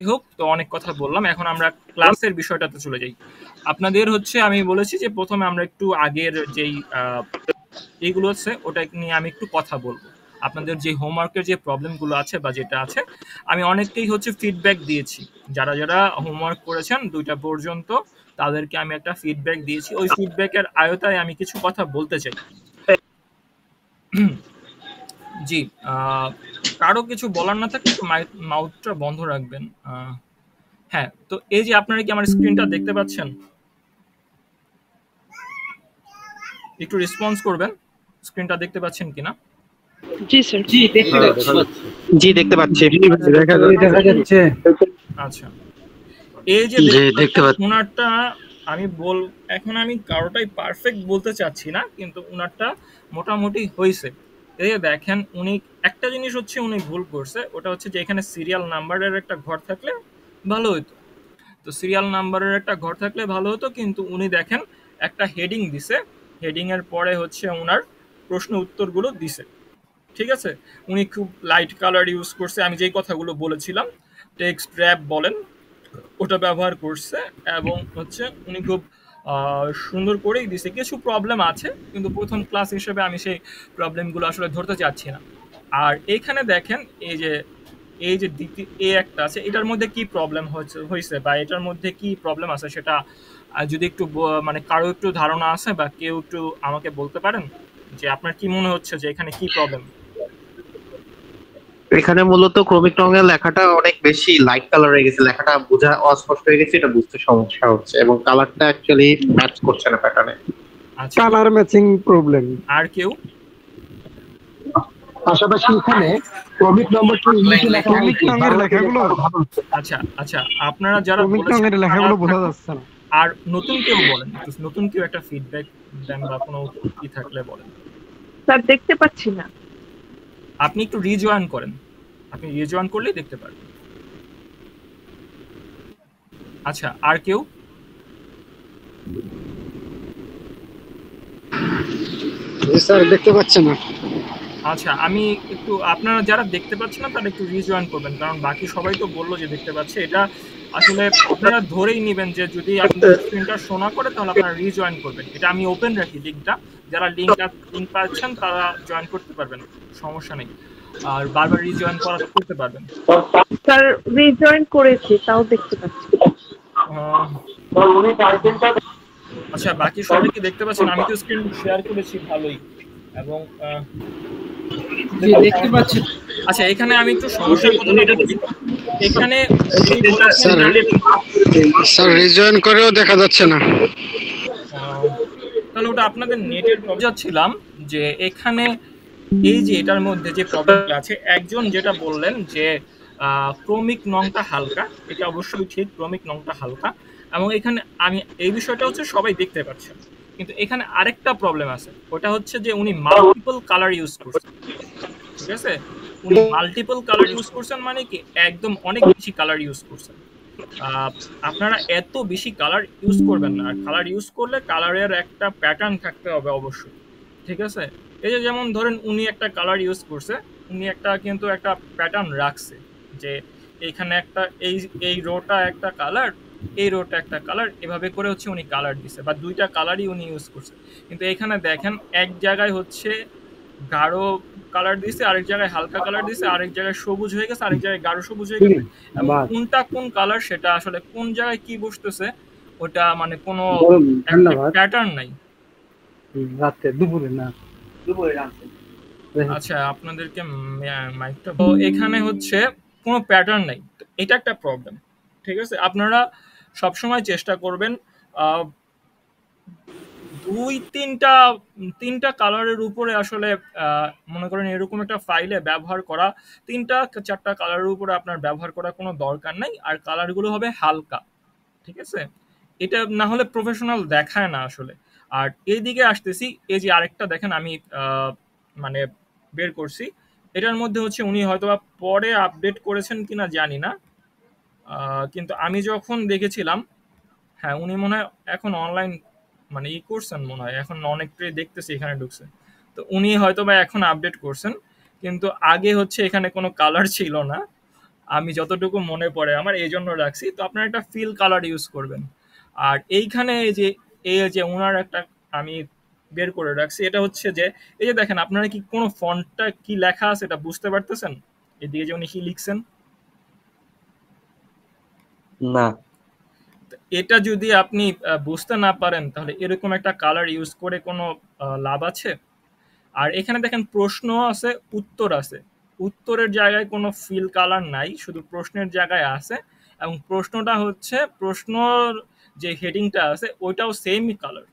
হোক, তো অনেক কথা বললাম, এখন আমরা ক্লাসের বিষয়টাতে চলে যাই। আপনাদের হচ্ছে আমি বলেছি যে প্রথমে আমরা একটু আগের যেই এইগুলো আছে ওটা নিয়ে আমি একটু কথা বলবো। আপনাদের যে হোমওয়ার্কের যে প্রবলেমগুলো আছে বা যেটা আছে, আমি অনেককেই হচ্ছে ফিডব্যাক দিয়েছি। যারা যারা হোমওয়ার্ক করেছেন 2টা পর্যন্ত, তাদেরকে আমি একটা ফিডব্যাক দিয়েছি। ওই ফিডব্যাকের আয়তায় আমি কিছু কথা বলতে চাই। জি, কারো কিছু বলার না থাকলে একটু মাউথটা বন্ধ রাখবেন। হ্যাঁ, তো এই যে আপনারা কি আমার স্ক্রিনটা দেখতে পাচ্ছেন? একটু রেসপন্স করবেন, স্ক্রিনটা দেখতে পাচ্ছেন কিনা? জি স্যার। জি দেখতে পাচ্ছি। দেখা যাচ্ছে। আচ্ছা, এই যে দেখতে পাচ্ছি। উনারটা আমি এখন আমি কারোটাই পারফেক্ট বলতে চাচ্ছি না, কিন্তু উনারটা মোটামুটি হয়েছে। এই যে দেখেন, উনি একটা জিনিস হচ্ছে উনি ভুল করছে, ওটা হচ্ছে যে এখানে সিরিয়াল নাম্বারের একটা ঘর থাকলে ভালো হতো। তো সিরিয়াল নাম্বারের একটা ঘর থাকলে ভালো হতো, কিন্তু উনি দেখেন একটা হেডিং দিছে, হেডিং এর পরে হচ্ছে ওনার প্রশ্ন উত্তরগুলো দিছে। ঠিক আছে, উনি খুব লাইট কালার ইউজ করছে, আমি যেই কথাগুলো বলেছিলাম, টেক্সট র্যাপ বলেন, ওটা ব্যবহার করছে। এবং হচ্ছে উনি খুব সুন্দর করেই দিছে। কিছু প্রবলেম আছে, কিন্তু প্রথম ক্লাস হিসেবে আমি সেই প্রবলেমগুলো আসলে ধরতে চাচ্ছি না। আর এইখানে দেখেন, এই যে দ্বিতীয় একটা আছে, এটার মধ্যে কি প্রবলেম হয়েছে বা এটার মধ্যে কি প্রবলেম আছে সেটা যদি একটু মানে কারো একটু ধারণা আছে বা কেউ একটু আমাকে বলতে পারেন যে আপনার কি মনে হচ্ছে যে এখানে কি প্রবলেম? এখানে মূলত ক্রমিক রঙের লেখাটা অনেক বেশি লাইট কালার হয়ে গেছে, লেখাটা বোঝা অস্পষ্ট হয়ে গেছে, এটা বুঝতে সমস্যা হচ্ছে এবং কালারটা অ্যাকচুয়ালি ম্যাচ করছে না প্যাটার্নে। আচ্ছা, কালার ম্যাচিং প্রবলেম। আর কেউ? পাশাপাশি এখানে ক্রমিক নম্বরটা ইংলিশে লেখা ক্রমিক রঙের লেখাগুলো আচ্ছা আচ্ছা, আপনারা যারা ক্রমিক বলেছেন রঙের লেখাগুলো বোঝা যাচ্ছে না। আর নতুন কেউ বলেন, একটু নতুন কেউ একটা ফিডব্যাক দেন বা কোনো কি থাকলে বলেন। স্যার দেখতে পাচ্ছি না। আপনি একটু রিজয়েন করেন, আপনি রিজয়েন করলেই দেখতে পারবেন। আচ্ছা, আর কেউ? স্যার দেখতে পাচ্ছি না। আচ্ছা, আমি একটু, আপনারা যারা দেখতে পাচ্ছেন না তারা একটু রিজয়েন করবেন, কারণ বাকি সবাই তো বললো যে দেখতে পাচ্ছে। এটা আসলে আপনারা ধরেই নেবেন যে যদি আপনাদের স্ক্রিনটা শোনা করে তাহলে আপনারা রিজয়েন করবেন। এটা আমি ওপেন রাখি লিঙ্কটা, যারা লিঙ্ক পাচ্ছেন তারা জয়েন করতে পারবেন, সমস্যা নেই। আর বারবার রিজয়েন করতে পারবেন। স্যার রিজয়েন করেছি, তাও দেখতে পাচ্ছি। আচ্ছা, বাকি সবাই কি দেখতে পাচ্ছেন? আমি তো স্ক্রিন শেয়ার করেছি ভালোই, এবং দেখতে পাচ্ছি। আচ্ছা, এখানে আমি একটু সমস্যার কথাটা বলি। এখানে স্যার রিজয়েন করেও দেখা যাচ্ছে না। তাহলে ওটা আপনাদের নেটের প্রবলেম। ছিলাম যে এখানে এই যে এটার মধ্যে যে প্রবলেম আছে, একজন যেটা বললেন যে ক্রমিক নংটা হালকা, এটা অবশ্যই ঠিক, ক্রমিক নংটা হালকা। এবং এখানে আমি এই বিষয়টা হচ্ছে সবাই দেখতে পাচ্ছেন, কিন্তু এখানে আরেকটা প্রবলেম আছে, ওটা হচ্ছে যে উনি মাল্টিপল কালার ইউজ করছেন। ঠিক আছে, উনি মাল্টিপল কালার ইউজ করছেন মানে কি একদম অনেক বেশি কালার ইউজ করছেন। আপনারা এত বেশি কালার ইউজ করবেন না, আর কালার ইউজ করলে কালারের একটা প্যাটার্ন থাকতে হবে অবশ্যই। ঠিক আছে, এই যে যেমন ধরেন উনি একটা কালার ইউজ করছে, উনি একটা কিন্তু একটা প্যাটার্ন রাখছে যে এইখানে একটা এই রোটা একটা কালার, এই রোটা একটা কালার, এভাবে করে হচ্ছে উনি কালার দিছে বা 2টা কালারই উনি ইউজ করছে। কিন্তু এখানে দেখেন এক জায়গায় হচ্ছে গাঢ় কালার দিছে, আরেক জায়গায় হালকা কালার দিছে, আরেক জায়গায় সবুজ হয়ে গেছে, আরেক জায়গায় গাঢ় সবুজ হয়ে গেছে। এবং কোনটা কোন কালার সেটা আসলে কোন জায়গায় কি বসতেছে ওটা মানে কোনো প্যাটার্ন নাই। রাতে দুপুরে না, দুপুরে রাতে। আচ্ছা, আপনাদেরকে মাইকটা, তো এখানে হচ্ছে কোনো প্যাটার্ন নাই, তো এটা একটা প্রবলেম। ঠিক আছে, আপনারা সবসময় চেষ্টা করবেন তিনটা কালারের উপরে আসলে মনে করেন এরকম একটা ফাইলে ব্যবহার করা, 3টা 4টা কালারের উপরে আপনার ব্যবহার করা কোনো দরকার নাই। আর কালারগুলো হবে হালকা। ঠিক আছে, এটা না হলে প্রফেশনাল দেখায় না আসলে। আর এইদিকে আসতেছি, এই যে আরেকটা দেখেন আমি মানে বের করছি, এটার মধ্যে হচ্ছে উনি হয়তোবা পরে আপডেট করেছেন কিনা জানি না, কিন্তু আমি যখন দেখেছিলাম, হ্যাঁ উনি মনে হয় এখন অনলাইন মানে করছেন, মনে হয় এখন অনেকটাই দেখতেছি এখানে ঢুকছে। তো উনি হয়তো বা এখন আপডেট করছেন, কিন্তু আগে হচ্ছে এখানে কোনো কালার ছিল না। আমি যতটুকু মনে পড়ে আমার এই জন্য রাখছি। তো আপনারা একটা ফিল কালার ইউজ করবেন। আর এইখানে এই যে ওনার একটা আমি বের করে রাখছি, এটা হচ্ছে যে এই যে দেখেন, আপনারা কি কোনো ফন্টটা কি লেখা আছে এটা বুঝতে পারতেছেন? এদিকে যে উনি কি লিখছেন, না। এটা যদি আপনি বুঝতে না পারেন তাহলে এরকম একটা কালার ইউজ করে কোনো লাভ আছে? আর এখানে দেখেন প্রশ্ন আছে, উত্তর আছে। উত্তরের জায়গায় কোনো ফিল কালার নাই, শুধু প্রশ্নের জায়গায় আছে। এবং প্রশ্নটা হচ্ছে, প্রশ্নর যে হেডিংটা আছে ওইটাও সেম কালার।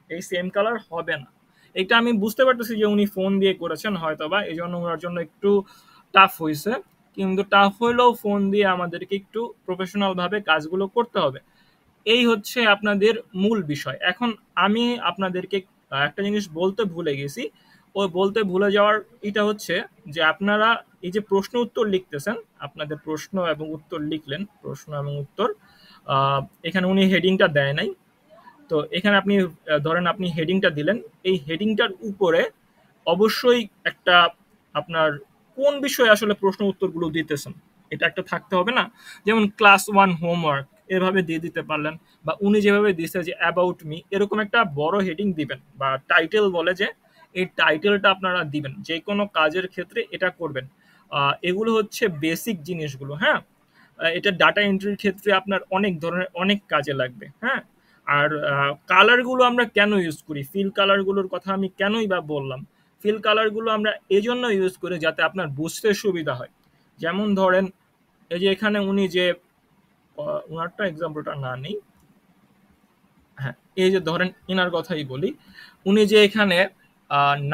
এই সেম কালার হবে না। এটা আমি বুঝতে পারতেছি যে উনি ফোন দিয়ে করেছেন হয়তোবা, এই জন্য ওনার জন্য একটু টাফ হয়েছে। কিন্তু টাফ হইলেও ফোন দিয়ে আমাদেরকে একটু প্রফেশনাল ভাবে কাজগুলো করতে হবে। এই হচ্ছে আপনাদের মূল বিষয়। এখন আমি আপনাদেরকে একটা জিনিস বলতে ভুলে গেছি। ওই বলতে ভুলে যাওয়ার এটা হচ্ছে যে আপনারা এই যে প্রশ্ন উত্তর লিখতেছেন, আপনাদের প্রশ্ন এবং উত্তর লিখলেন, প্রশ্ন এবং উত্তর, এখানে উনি হেডিংটা দেয় নাই। তো এখানে আপনি ধরেন আপনি হেডিংটা দিলেন, এই হেডিংটার উপরে অবশ্যই একটা আপনার কোন বিষয়ে আসলে প্রশ্ন উত্তরগুলো দিতেছেন এটা একটা থাকতে হবে না? যেমন ক্লাস 1 হোমওয়ার্ক এভাবে দিয়ে দিতে পারলেন, বা উনি যেভাবে দিচ্ছে যে অ্যাবাউট মি, এরকম একটা বড় হেডিং দিবেন, বা টাইটেল বলে যে এই টাইটেলটা আপনারা দিবেন। যে কোনো কাজের ক্ষেত্রে এটা করবেন। এগুলো হচ্ছে বেসিক জিনিসগুলো, হ্যাঁ। এটা ডাটা এন্ট্রির ক্ষেত্রে আপনার অনেক ধরনের অনেক কাজে লাগবে, হ্যাঁ। আর কালারগুলো আমরা কেন ইউজ করি, ফিল কালারগুলোর কথা আমি কেনই বা বললাম। ফিল কালারগুলো আমরা এজন্য ইউজ করি যাতে আপনার বুঝতে সুবিধা হয়। যেমন ধরেন এই যে এখানে উনি যে উনারটা এক্সাম্পলটা না নেই, হ্যাঁ, এই যে ধরেন ইনার কথাই বলি। উনি যে এখানে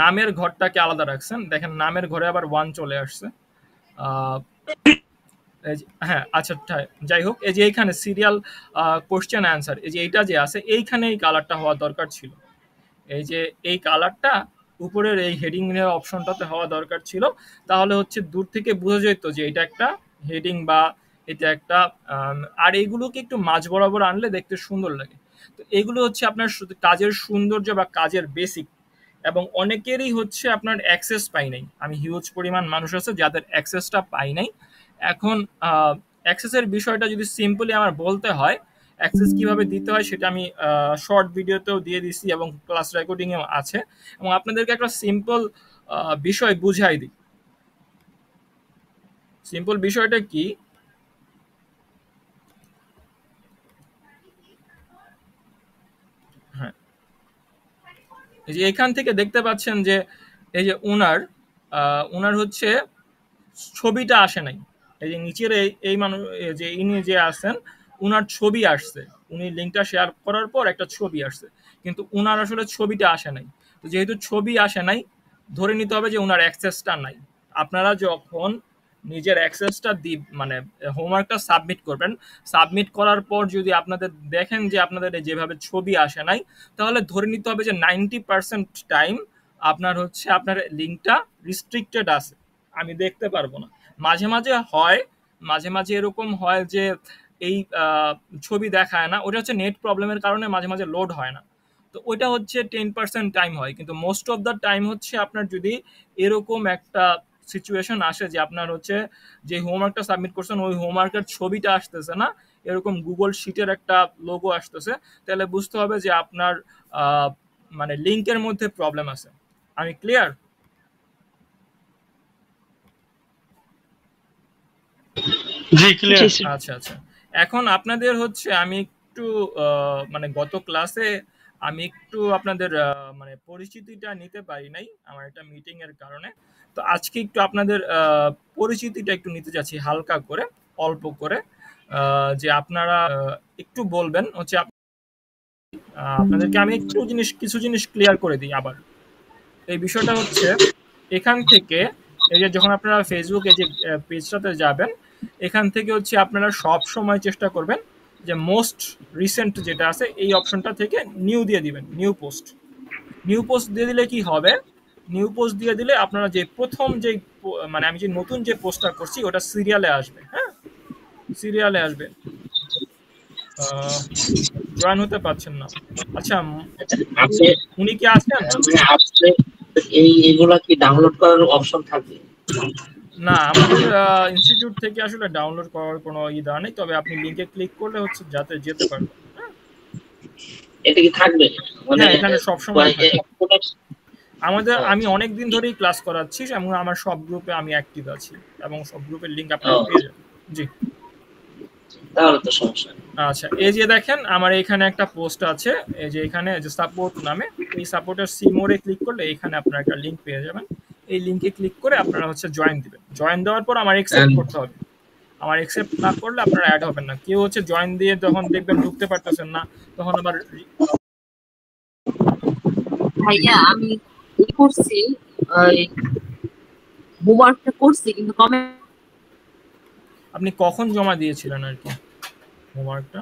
নামের ঘরটাকে আলাদা রাখছেন, দেখেন নামের ঘরে আবার 1 চলে আসছে। হ্যাঁ, আচ্ছা, যাই হোক, এই যে এইখানে সিরিয়াল কোশ্চেন অ্যান্সার, এই যে এইটা যে আছে এইখানে এই কালারটা হওয়া দরকার ছিল। এই যে এই কালারটা উপরের এই হেডিং এর অপশনটাতে হওয়া দরকার ছিল। তাহলে হচ্ছে দূর থেকে বোঝা যেত যে এটা একটা হেডিং বা এটা একটা আর এইগুলোকে একটু মাঝ বরাবর আনলে দেখতে সুন্দর লাগে। তো এগুলো হচ্ছে আপনার কাজের সৌন্দর্য বা কাজের বেসিক। এবং অনেকেরই হচ্ছে আপনার অ্যাক্সেস পাই নাই। আমি হিউজ পরিমাণ মানুষ আছে যাদের অ্যাক্সেসটা পাই নাই। এখন অ্যাক্সেসের বিষয়টা যদি সিম্পলি আমার বলতে হয়, অ্যাক্সেস কিভাবে দিতে হয় সেটা আমি শর্ট ভিডিওতেও দিয়ে দিছি এবং ক্লাস রেকর্ডিংয়েও আছে। এবং আপনাদেরকে একটা সিম্পল বিষয় বুঝাই দিই। সিম্পল বিষয়টা কি, হ্যাঁ, এই যে এখান থেকে দেখতে পাচ্ছেন যে এই যে ওনার হচ্ছে ছবিটা আসে নাই। এই যে নিচের এই মানুষ যে ইনি যে আছেন, উনার ছবি আসছে। উনি লিঙ্কটা শেয়ার করার পর একটা ছবি আসছে, কিন্তু উনার আসলে ছবিটা আসে নাই। তো যেহেতু ছবি আসে নাই, ধরে নিতে হবে যে উনার অ্যাক্সেসটা নাই। আপনারা যখন নিজের অ্যাক্সেসটা মানে হোমওয়ার্কটা সাবমিট করবেন, সাবমিট করার পর যদি আপনাদের দেখেন যে আপনাদের যেভাবে ছবি আসে নাই, তাহলে ধরে নিতে হবে যে 90% টাইম আপনার হচ্ছে আপনার লিঙ্কটা রিস্ট্রিক্টেড আছে, আমি দেখতে পারবো না। মাঝে মাঝে এরকম হয় যে এই ছবি দেখায় না, ওটা হচ্ছে নেট প্রবলেমের কারণে মাঝে মাঝে লোড হয় না। তো ওইটা হচ্ছে 10% টাইম হয়, কিন্তু মোস্ট অফ দ্য টাইম হচ্ছে আপনার যদি এরকম একটা সিচুয়েশন আসে যে আপনার হচ্ছে যে হোমওয়ার্কটা সাবমিট করছেন ওই হোমওয়ার্কের ছবিটা আসতেছে না, এরকম গুগল শিটের একটা লোগো আসতেছে, তাহলে বুঝতে হবে যে আপনার মানে লিঙ্কের মধ্যে প্রবলেম আছে। আমি ক্লিয়ার? জি ক্লিয়ার। আচ্ছা আচ্ছা, এখন আপনাদের হচ্ছে আমি একটু মানে গত ক্লাসে আমি একটু আপনাদের মানে পরিচিতিটা নিতে পারি নাই আমার একটা মিটিং এর কারণে। তো আজকে একটু আপনাদের পরিচিতিটা একটু নিতে যাচ্ছি হালকা করে, অল্প করে। যে আপনারা একটু বলবেন হচ্ছে আপনাদেরকে আমি একটু কিছু জিনিস ক্লিয়ার করে দিই আবার। এই বিষয়টা হচ্ছে এখান থেকে এই যে যখন আপনারা ফেসবুকে যে পেজটাতে যাবেন, এখান থেকে হচ্ছে আপনারা সব সময় চেষ্টা করবেন যে মোস্ট রিসেন্ট যেটা আছে এই অপশনটা থেকে নিউ দিয়ে দিবেন, নিউ পোস্ট দিয়ে দিলে কি হবে, নিউ পোস্ট দিয়ে দিলে আপনারা যে প্রথম যে মানে আমি যে নতুন যে পোস্টটা করছি ওটা সিরিয়ালে আসবে, হ্যাঁ, সিরিয়ালে আসবে। জয়েন হতে পারছেন না? আচ্ছা, উনি কি আছেন? এগুলা কি ডাউনলোড করার অপশন থাকে? না, আমাদের ইনস্টিটিউট থেকে আসলে ডাউনলোড করার কোনো দেওয়া নেই, তবে আপনি লিঙ্কে ক্লিক করলে হচ্ছে যাতে যেতে পারবেন। হ্যাঁ, এটা কি থাকবে মানে হ্যাঁ, এখানে সবসময় থাকে। প্রোডাক্ট আমি অনেক দিন ধরেই ক্লাস করাচ্ছি এবং আমার সব গ্রুপে আমি অ্যাক্টিভ আছি এবং সব গ্রুপের লিঙ্ক আপনারা পেয়ে যাবেন। জি, তাহলে তো সমস্যা নেই। আচ্ছা, এই যে দেখেন আমার এখানে একটা পোস্ট আছে, এই যে এখানে যে সাপোর্ট নামে, এই সাপোর্টের সি মোডে ক্লিক করলে এখানে আপনারা একটা লিঙ্ক পেয়ে যাবেন। এই লিঙ্কে ক্লিক করে আপনারা হচ্ছে জয়েন দিবেন। জয়েন দেওয়ার পর আমার অ্যাকসেপ্ট করতে হবে। আমার অ্যাকসেপ্ট না করলে আপনারা অ্যাড হবেন না। কেউ হচ্ছে জয়েন দিয়ে যখন দেখবেন ঢুকতে পারতেছেন না, তখন আবার ভাইয়া আমি করছি, হোমওয়ার্কটা করছি কিন্তু আপনি কখন জমা দিয়েছিলেন আর কি হোমওয়ার্কটা?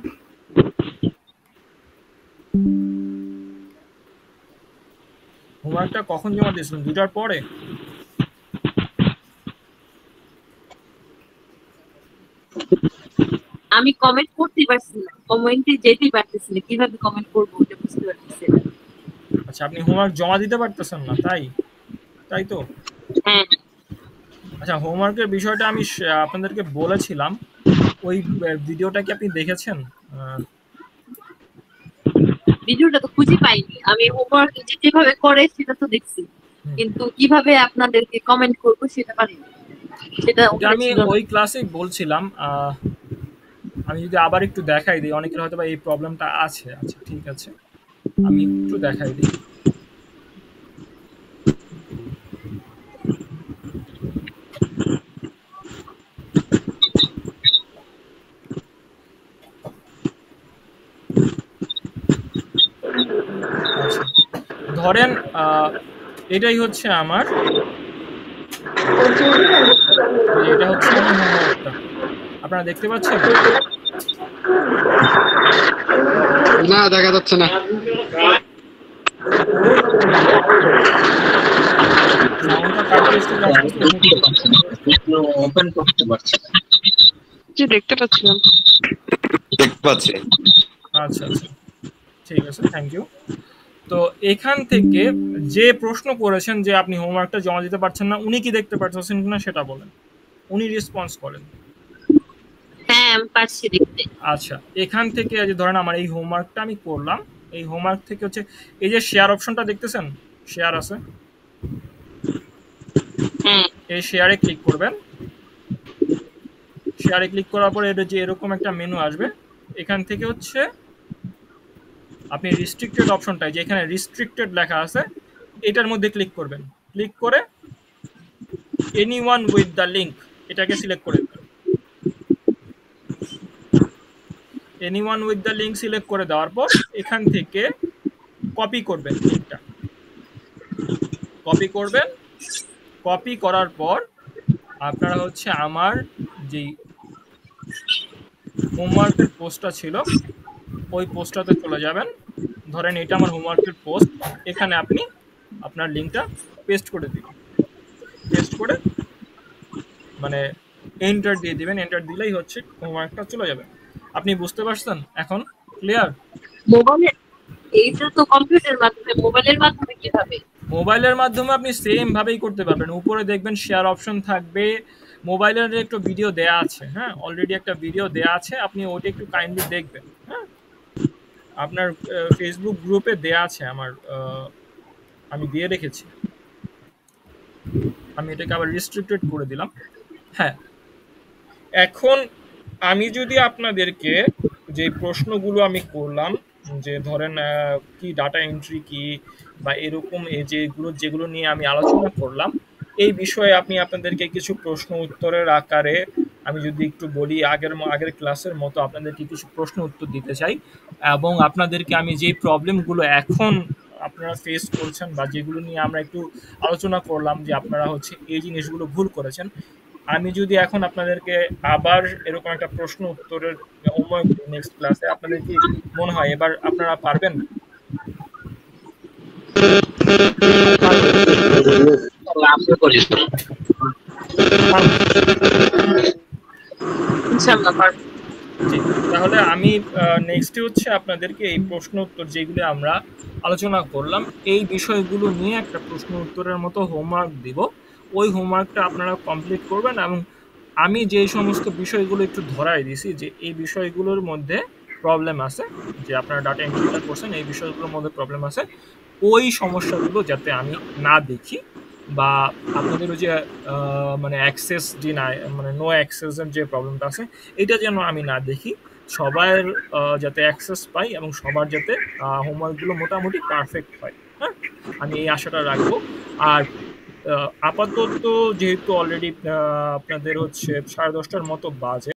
হোমওয়ার্কটা কখন জমা দিয়েছিলেন? 2টার পরে? আমি কমেন্ট করতে পারছি না, কমেন্টে যেতেই পারতেছি না, কিভাবে কমেন্ট করবো ওটা বুঝতে পারতেছি না। আচ্ছা, আপনি হোমওয়ার্ক জমা দিতে পারতেছেন না, তাই তো? হ্যাঁ। আচ্ছা, হোমওয়ার্কের বিষয়টা আমি আপনাদেরকে বলেছিলাম, ওই ভিডিওটা কি আপনি দেখেছেন? ভিডিওটা তো খুঁজে পাইনি। আমি হোমওয়ার্ক যেভাবে করে সেটা তো দেখছি, কিন্তু কিভাবে আপনাদেরকে কমেন্ট করবো সেটা পারিনি। সেটা আমি ওই ক্লাসেই বলছিলাম। আমি যদি আবার একটু দেখাই দিই, অনেকের হয়তো বা এই প্রবলেমটা আছে। আচ্ছা, ঠিক আছে, আমি একটু দেখাই দিই। আচ্ছা, ধরেন এটাই হচ্ছে আমার, এটা হচ্ছে আমার হোমওয়ার্কটা, আপনারা দেখতে পাচ্ছেন? না, দেখা যাচ্ছে না। ওপেন করতে পারছি না। জি, দেখতে পাচ্ছিলাম। দেখতে পাচ্ছি। আচ্ছা, ঠিক আছে, থ্যাংক ইউ। তো এখান থেকে যে প্রশ্ন করেছেন যে আপনি হোমওয়ার্কটা জমা দিতে পারছেন না, উনি কি দেখতে পাচ্ছেন কিনা সেটা বলেন। উনি রেসপন্স করেন। হ্যাঁ, আমি পারছি দেখতে। আচ্ছা, এখান থেকে যে ধরেন আমার এই হোমওয়ার্কটা আমি করলাম, এই হোমওয়ার্ক থেকে হচ্ছে এই যে শেয়ার অপশনটা দেখতেছেন, শেয়ার আছে, এই শেয়ারে ক্লিক করবেন। শেয়ারে ক্লিক করার পরে এটা যে এরকম একটা মেনু আসবে, এখান থেকে হচ্ছে আপনি রিস্ট্রিক্টেড অপশনটায়, যেখানে রিস্ট্রিক্টেড লেখা আছে, এটার মধ্যে ক্লিক করবেন। ক্লিক করে এনিওয়ান উইথ দ্য লিঙ্ক এটাকে সিলেক্ট করে দেবেন। Anyone with the link select করে দেওয়ার পর এখান থেকে কপি করবেন লিঙ্কটা। কপি করবেন। কপি করার পর আপনারা হচ্ছে আমার যেই হোমওয়ার্কের পোস্টটা ছিল ওই পোস্টটাতে চলে যাবেন। ধরেন এটা আমার হোমওয়ার্কের পোস্ট, এখানে আপনি আপনার লিঙ্কটা পেস্ট করে দিবেন। পেস্ট করে মানে এন্টার দিয়ে দিবেন। এন্টার দিলেই হচ্ছে হোমওয়ার্কটা চলে যাবে। আপনি বুঝতে পারছেন এখন? ক্লিয়ার? মোবাইলে এইটা তো কম্পিউটারের মাধ্যমে, মোবাইলের মাধ্যমে কিভাবে? মোবাইলের মাধ্যমে আপনি সেম ভাবেই করতে পারবেন। উপরে দেখবেন শেয়ার অপশন থাকবে, মোবাইলের একটু ভিডিও দেয়া আছে। হ্যাঁ, অলরেডি একটা ভিডিও দেয়া আছে, আপনি ওটা একটু কাইন্ডলি দেখবেন। হ্যাঁ, আপনার ফেসবুক গ্রুপে দেয়া আছে, আমি দিয়ে রেখেছি। আমি এটাকে আবার রিস্ট্রিক্টেড করে দিলাম। হ্যাঁ, এখন আমি যদি আপনাদেরকে যে প্রশ্নগুলো আমি করলাম, যে ধরেন কি ডাটা এন্ট্রি কি বা এরকম যেগুলো নিয়ে আমি আলোচনা করলাম, এই বিষয়ে আপনাদেরকে কিছু প্রশ্ন উত্তরের আকারে আমি যদি একটু বলি, আগের ক্লাসের মতো আপনাদেরকে কিছু প্রশ্ন উত্তর দিতে চাই, এবং আপনাদেরকে আমি যে প্রবলেমগুলো এখন আপনারা ফেস করছেন বা যেগুলো নিয়ে আমরা একটু আলোচনা করলাম যে আপনারা হচ্ছে এই জিনিসগুলো ভুল করেছেন, আমি যদি এখন আপনাদেরকে আবার এরকম একটা প্রশ্ন উত্তরের হোমওয়ার্ক নেক্সট ক্লাসে, আপনাদের কি মনে হয় এবার আপনারা পারবেন? তাহলে আমি নেক্সটে হচ্ছে আপনাদেরকে এই প্রশ্ন উত্তর যেগুলো আমরা আলোচনা করলাম এই বিষয়গুলো নিয়ে একটা প্রশ্ন উত্তরের মতো হোমওয়ার্ক দিব। ওই হোমওয়ার্কটা আপনারা কমপ্লিট করবেন। এবং আমি যে সমস্ত বিষয়গুলো একটু ধরাই দিছি যে এই বিষয়গুলোর মধ্যে প্রবলেম আছে, যে আপনারা ডাটা এন্ট্রিটা করছেন এই বিষয়গুলোর মধ্যে প্রবলেম আছে, ওই সমস্যাগুলো যাতে আমি না দেখি, বা আপনাদের ওই যে মানে অ্যাক্সেস ডিনাই মানে নো অ্যাক্সেসের যে প্রবলেমটা আছে এটা যেন আমি না দেখি, সবার যাতে অ্যাক্সেস পাই এবং সবার যাতে হোমওয়ার্কগুলো মোটামুটি পারফেক্ট হয়। হ্যাঁ, আমি এই আশাটা রাখবো। আর আপাতত যেহেতু অলরেডি আপনাদের হচ্ছে 10:30টার মতো বাজে,